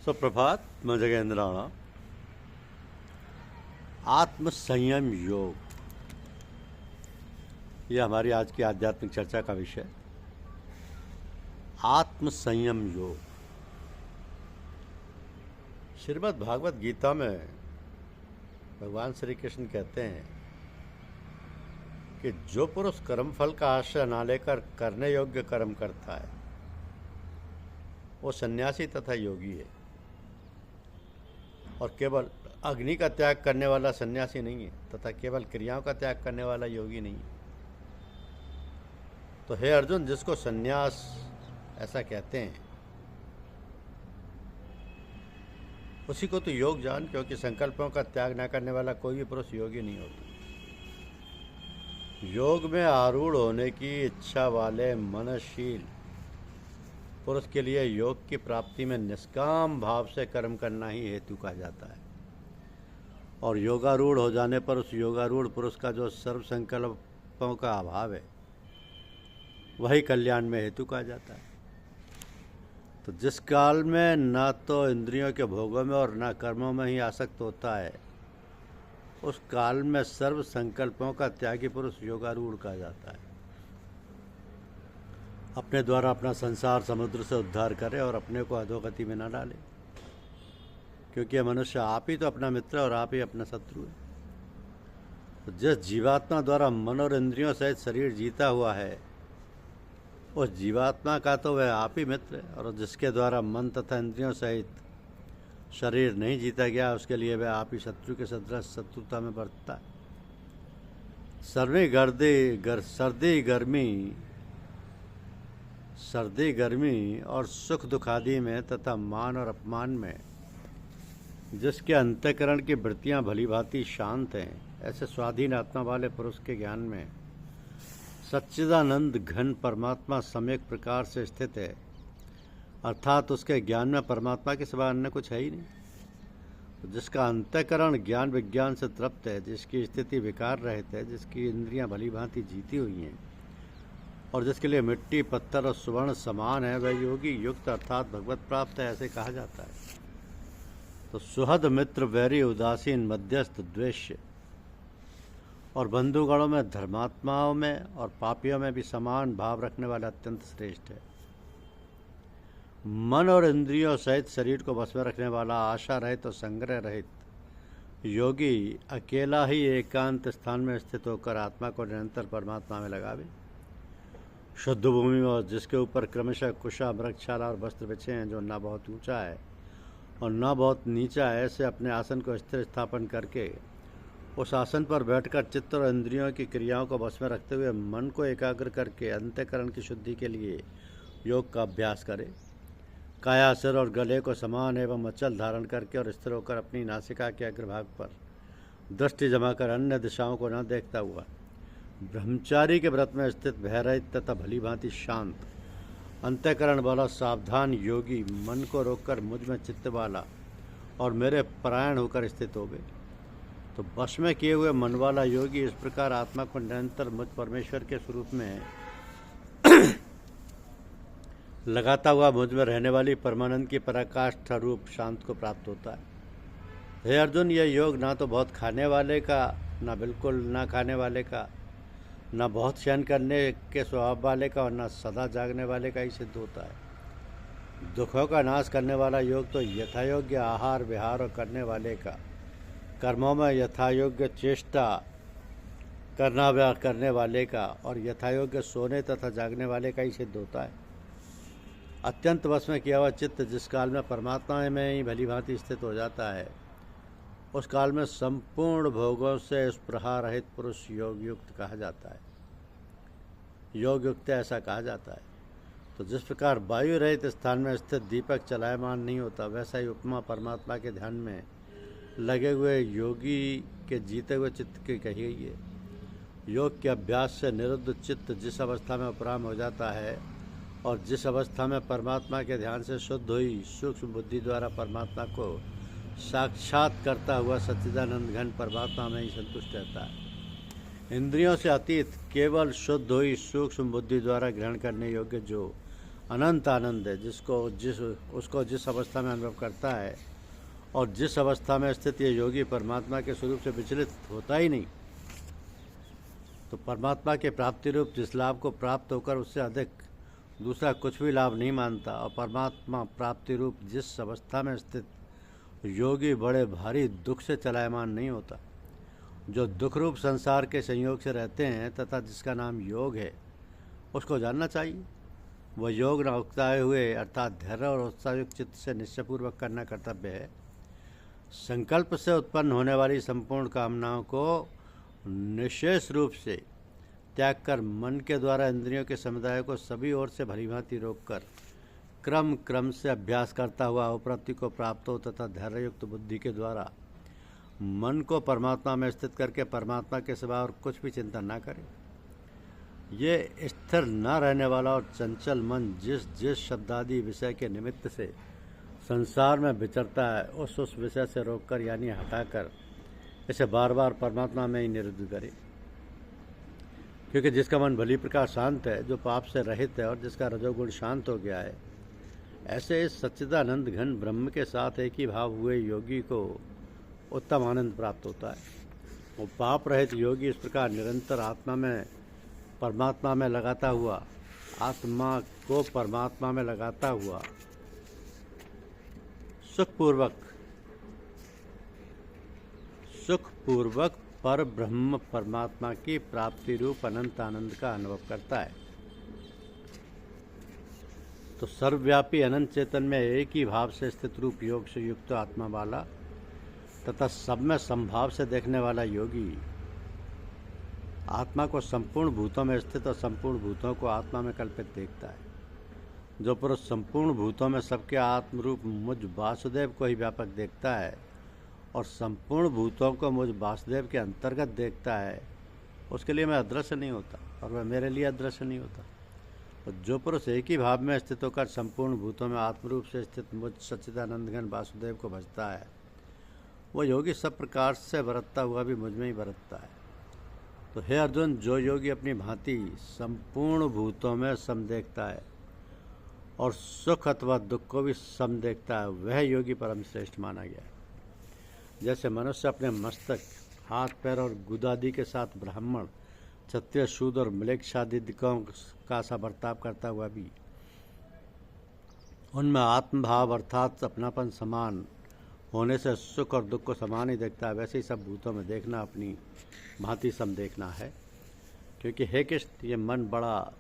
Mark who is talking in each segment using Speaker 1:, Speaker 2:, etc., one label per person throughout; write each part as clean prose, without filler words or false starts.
Speaker 1: सुप्रभात। मैं जगेंद्र राणा। आत्म संयम योग, यह हमारी आज की आध्यात्मिक चर्चा का विषय। आत्म संयम योग। श्रीमद् भागवत गीता में भगवान श्री कृष्ण कहते हैं कि जो पुरुष कर्मफल का आश्रय न लेकर करने योग्य कर्म करता है वो सन्यासी तथा योगी है, और केवल अग्नि का त्याग करने वाला सन्यासी नहीं है तथा केवल क्रियाओं का त्याग करने वाला योगी नहीं है। तो हे अर्जुन, जिसको सन्यास ऐसा कहते हैं उसी को तो योग जान, क्योंकि संकल्पों का त्याग न करने वाला कोई भी पुरुष योगी नहीं होता। योग में आरूढ़ होने की इच्छा वाले मनशील पुरुष के लिए योग की प्राप्ति में निष्काम भाव से कर्म करना ही हेतु कहा जाता है, और योगारूढ़ हो जाने पर उस योगारूढ़ पुरुष का जो सर्व संकल्पों का अभाव है वही कल्याण में हेतु कहा जाता है। तो जिस काल में न तो इंद्रियों के भोगों में और न कर्मों में ही आसक्त होता है उस काल में सर्व संकल्पों का त्यागी पुरुष योगारूढ़ कहा जाता है। अपने द्वारा अपना संसार समुद्र से उद्धार करे और अपने को अधोगति में न डाले, क्योंकि मनुष्य आप ही तो अपना मित्र और आप ही अपना शत्रु है। तो जिस जीवात्मा द्वारा मन और इंद्रियों सहित शरीर जीता हुआ है उस जीवात्मा का तो वह आप ही मित्र है, और जिसके द्वारा मन तथा इंद्रियों सहित शरीर नहीं जीता गया उसके लिए वह आप ही शत्रु के सदृश शत्रुता में बरतता है। सर्दी गर्मी और सुख दुख आदि में तथा मान और अपमान में जिसके अंतःकरण की वृत्तियां भली भांति शांत हैं, ऐसे स्वाधीन आत्मा वाले पुरुष के ज्ञान में सच्चिदानंद घन परमात्मा सम्यक प्रकार से स्थित है, अर्थात उसके ज्ञान में परमात्मा के सिवा अन्य कुछ है ही नहीं। तो जिसका अंतःकरण ज्ञान विज्ञान से तृप्त है, जिसकी स्थिति विकार रहित है, जिसकी इंद्रियां भली भांति जीती हुई हैं और जिसके लिए मिट्टी पत्थर और सुवर्ण समान है, वह योगी युक्त अर्थात भगवत प्राप्त है, ऐसे कहा जाता है। तो सुहद मित्र वैरी उदासीन मध्यस्थ द्वेष्य और बंधुगणों में धर्मात्माओं में और पापियों में भी समान भाव रखने वाला अत्यंत श्रेष्ठ है। मन और इंद्रियों सहित शरीर को बस में रखने वाला आशा रहित और संग्रह रहित योगी अकेला ही एकांत स्थान में स्थित होकर आत्मा को निरंतर परमात्मा में लगावे। शुद्ध भूमि और जिसके ऊपर क्रमशः कुशा मृगशाला और वस्त्र बिछे हैं, जो न बहुत ऊंचा है और न बहुत नीचा है, ऐसे अपने आसन को स्थिर स्थापन करके उस आसन पर बैठकर चित्त और इंद्रियों की क्रियाओं को बस में रखते हुए मन को एकाग्र करके अंतःकरण की शुद्धि के लिए योग का अभ्यास करे। काया सिर और गले को समान एवं अचल धारण करके और स्थिर होकर अपनी नासिका के अग्रभाग पर दृष्टि जमाकर अन्य दिशाओं को न देखता हुआ ब्रह्मचारी के व्रत में स्थित भयरहित तथा भली भांति शांत अंतःकरण वाला सावधान योगी मन को रोककर मुझ में चित्त वाला और मेरे परायण होकर स्थित हो गए। तो वश में किए हुए मन वाला योगी इस प्रकार आत्मा को निरंतर मुझ परमेश्वर के स्वरूप में लगाता हुआ मुझ में रहने वाली परमानंद की पराकाष्ठा रूप शांत को प्राप्त होता है। हे अर्जुन, यह योग ना तो बहुत खाने वाले का, ना बिल्कुल ना खाने वाले का, ना बहुत शयन करने के स्वभाव वाले का और ना सदा जागने वाले का ही सिद्ध होता है। दुखों का नाश करने वाला योग तो यथायोग्य आहार विहार और करने वाले का, कर्मों में यथायोग्य चेष्टा करने वाले का और यथायोग्य सोने तथा जागने वाले का ही सिद्ध होता है। अत्यंत वश में किया हुआ चित्त जिस काल में परमात्मा में ही भली भांति स्थित हो जाता है उस काल में संपूर्ण भोगों से स्पृहा रहित पुरुष योग युक्त कहा जाता है। योग युक्त ऐसा कहा जाता है। तो जिस प्रकार वायु रहित स्थान में स्थित दीपक चलायमान नहीं होता, वैसा ही उपमा परमात्मा के ध्यान में लगे हुए योगी के जीते हुए चित्त की कही गई है। योग के अभ्यास से निरुद्ध चित्त जिस अवस्था में उपराम हो जाता है और जिस अवस्था में परमात्मा के ध्यान से शुद्ध हुई सूक्ष्म बुद्धि द्वारा परमात्मा को साक्षात करता हुआ सच्चिदानंद घन परमात्मा में ही संतुष्ट रहता है। इंद्रियों से अतीत केवल शुद्ध हुई सूक्ष्म बुद्धि द्वारा ग्रहण करने योग्य जो अनंत आनंद है, उसको जिस अवस्था में अनुभव करता है और जिस अवस्था में स्थित ये योगी परमात्मा के स्वरूप से विचलित होता ही नहीं, तो परमात्मा के प्राप्ति रूप जिस लाभ को प्राप्त होकर उससे अधिक दूसरा कुछ भी लाभ नहीं मानता, और परमात्मा प्राप्ति रूप जिस अवस्था में स्थित योगी बड़े भारी दुख से चलायमान नहीं होता, जो दुख रूप संसार के संयोग से रहते हैं तथा जिसका नाम योग है, उसको जानना चाहिए। वह योग न उकताए हुए अर्थात धैर्य और उत्साहयुक्त चित्त से निश्चयपूर्वक करना कर्तव्य है। संकल्प से उत्पन्न होने वाली संपूर्ण कामनाओं को निशेष रूप से त्याग कर मन के द्वारा इंद्रियों के समुदाय को सभी ओर से भलीभांति रोककर क्रम से अभ्यास करता हुआ उपलब्धि को प्राप्त हो तथा धैर्ययुक्त बुद्धि के द्वारा मन को परमात्मा में स्थित करके परमात्मा के सिवा और कुछ भी चिंतन न करे। ये स्थिर न रहने वाला और चंचल मन जिस शब्दादि विषय के निमित्त से संसार में विचरता है, उस विषय से रोककर यानी हटाकर इसे बार बार परमात्मा में ही निरुद्ध करे। क्योंकि जिसका मन भली प्रकार शांत है, जो पाप से रहित है और जिसका रजोगुण शांत हो गया है, ऐसे इस सच्चिदानंद घन ब्रह्म के साथ एक ही भाव हुए योगी को उत्तम आनंद प्राप्त होता है। वो पाप रहित योगी इस प्रकार निरंतर आत्मा में लगाता हुआ सुखपूर्वक पर ब्रह्म परमात्मा की प्राप्ति रूप अनंत आनंद का अनुभव करता है। तो सर्वव्यापी अनंत चेतन में एक ही भाव से स्थित रूप योग से युक्त आत्मा वाला तथा सब में संभाव से देखने वाला योगी आत्मा को संपूर्ण भूतों में स्थित और संपूर्ण भूतों को आत्मा में कल्पित देखता है। जो पुरुष संपूर्ण भूतों में सबके आत्मरूप मुझ वासुदेव को ही व्यापक देखता है और संपूर्ण भूतों को मुझ वासुदेव के अंतर्गत देखता है, उसके लिए मैं अदृश्य नहीं होता और वह मेरे लिए अदृश्य नहीं होता। और जो पुरुष एक ही भाव में स्थित होकर संपूर्ण भूतों में आत्मरूप से स्थित मुझ सच्चिदानंदघन वासुदेव को भजता है, वह योगी सब प्रकार से बरतता हुआ भी मुझ में ही बरतता है। तो हे अर्जुन, जो योगी अपनी भांति संपूर्ण भूतों में सम देखता है और सुख अथवा दुख को भी सम देखता है, वह योगी परम श्रेष्ठ माना गया है। जैसे मनुष्य अपने मस्तक, हाथ पैर और गुदादि के साथ ब्राह्मण, क्षत्रिय, शूद्र और म्लेच्छादिकों का सा बर्ताव करता हुआ भी उनमें आत्मभाव अर्थात अपनापन समान होने से सुख और दुख को समान ही देखता है, वैसे ही सब भूतों में देखना अपनी भांति सम देखना है। क्योंकि हे कृष्ण, ये मन बड़ा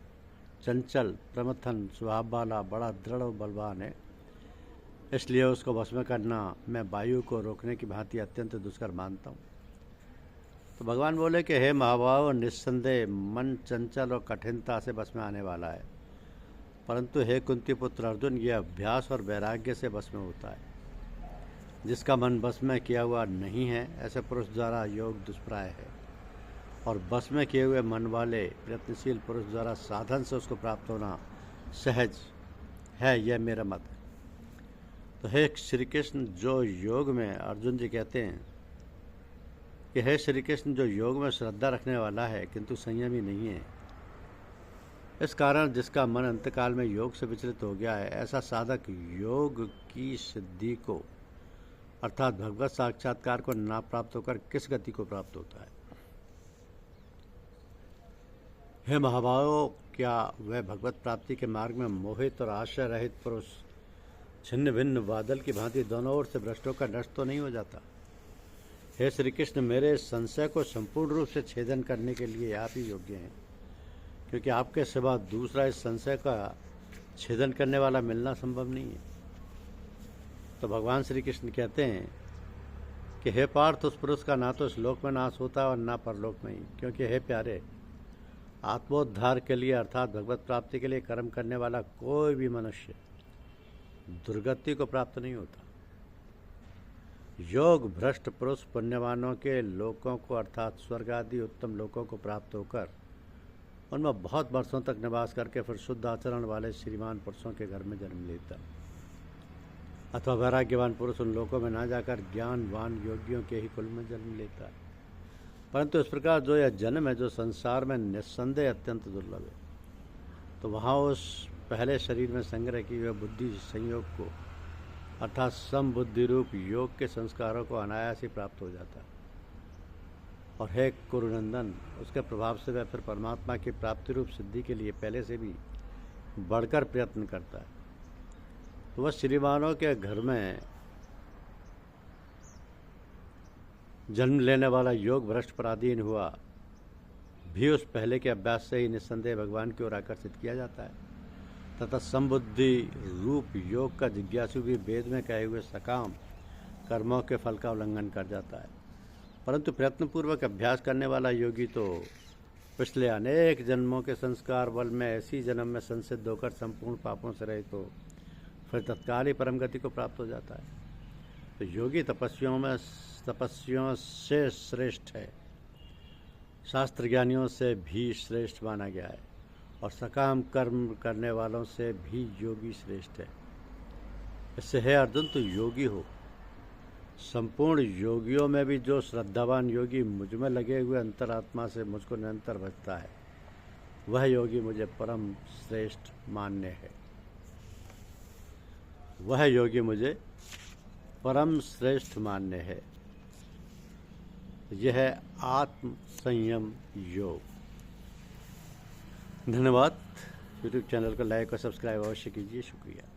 Speaker 1: चंचल प्रमथन स्वभाव वाला बड़ा दृढ़ और बलवान है, इसलिए उसको वश में करना मैं वायु को रोकने की भांति अत्यंत दुष्कर मानता हूँ। तो भगवान बोले कि हे महाभाव, निस्संदेह मन चंचल और कठिनता से बस में आने वाला है, परंतु हे कुंती पुत्र अर्जुन, ये अभ्यास और वैराग्य से बस में होता है। जिसका मन बस में किया हुआ नहीं है, ऐसे पुरुष द्वारा योग दुष्प्राय है, और बस में किए हुए मन वाले प्रयत्नशील पुरुष द्वारा साधन से उसको प्राप्त होना सहज है, यह मेरा मत है। तो हे श्री कृष्ण, जो योग में अर्जुन जी कहते हैं कि हे श्री कृष्ण, जो योग में श्रद्धा रखने वाला है किंतु संयमी नहीं है, इस कारण जिसका मन अंतकाल में योग से विचलित हो गया है, ऐसा साधक योग की सिद्धि को अर्थात भगवत साक्षात्कार को ना प्राप्त होकर किस गति को प्राप्त होता है। हे महाभावों, क्या वह भगवत प्राप्ति के मार्ग में मोहित और आश्रय रहित पुरुष छिन्न भिन्न बादल की भांति दोनों ओर से भ्रष्टों का नष्ट तो नहीं हो जाता? हे श्री कृष्ण, मेरे संशय को संपूर्ण रूप से छेदन करने के लिए आप ही योग्य हैं, क्योंकि आपके सिवा दूसरा इस संशय का छेदन करने वाला मिलना संभव नहीं है। तो भगवान श्री कृष्ण कहते हैं कि हे पार्थ, उस पुरुष का ना तो इस लोक में नाश होता है और ना परलोक में ही, क्योंकि हे प्यारे, आत्मोद्धार के लिए अर्थात भगवत प्राप्ति के लिए कर्म करने वाला कोई भी मनुष्य दुर्गति को प्राप्त नहीं होता। योग भ्रष्ट पुरुष पुण्यवानों के लोकों को अर्थात स्वर्ग आदि उत्तम लोकों को प्राप्त होकर उनमें बहुत वर्षों तक निवास करके फिर शुद्ध आचरण वाले श्रीमान पुरुषों के घर में जन्म लेता, अथवा वैराग्यवान पुरुष उन लोकों में ना जाकर ज्ञानवान योगियों के ही कुल में जन्म लेता है। परंतु इस प्रकार जो यह जन्म है, जो संसार में निस्संदेह अत्यंत दुर्लभ है, तो वहाँ उस पहले शरीर में संग्रह किए हुए बुद्धि संयोग को अर्थात समबुद्धि रूप योग के संस्कारों को अनायास ही प्राप्त हो जाता है। और हे कुरुनंदन, उसके प्रभाव से वह फिर परमात्मा की प्राप्ति रूप सिद्धि के लिए पहले से भी बढ़कर प्रयत्न करता है। तो वह श्रीमानों के घर में जन्म लेने वाला योग भ्रष्ट पराधीन हुआ भी उस पहले के अभ्यास से ही निस्संदेह भगवान की ओर आकर्षित किया जाता है तथा समबुद्धि रूप योग का जिज्ञासु भी वेद में कहे हुए सकाम कर्मों के फल का उल्लंघन कर जाता है। परंतु प्रयत्नपूर्वक अभ्यास करने वाला योगी तो पिछले अनेक जन्मों के संस्कार बल में ऐसी जन्म में संसिद्ध होकर संपूर्ण पापों से रहित हो फिर तत्काल ही परम गति को प्राप्त हो जाता है। तो योगी तपस्वियों से श्रेष्ठ है, शास्त्र ज्ञानियों से भी श्रेष्ठ माना गया है और सकाम कर्म करने वालों से भी योगी श्रेष्ठ है। इससे हे अर्जुन, तू योगी हो। संपूर्ण योगियों में भी जो श्रद्धावान योगी मुझ में लगे हुए अंतरात्मा से मुझको निरंतर भजता है, वह योगी मुझे परम श्रेष्ठ मान्य है। वह योगी मुझे परम श्रेष्ठ मान्य है। यह है आत्म संयम योग। धन्यवाद। यूट्यूब चैनल को लाइक और सब्सक्राइब अवश्य कीजिए। शुक्रिया।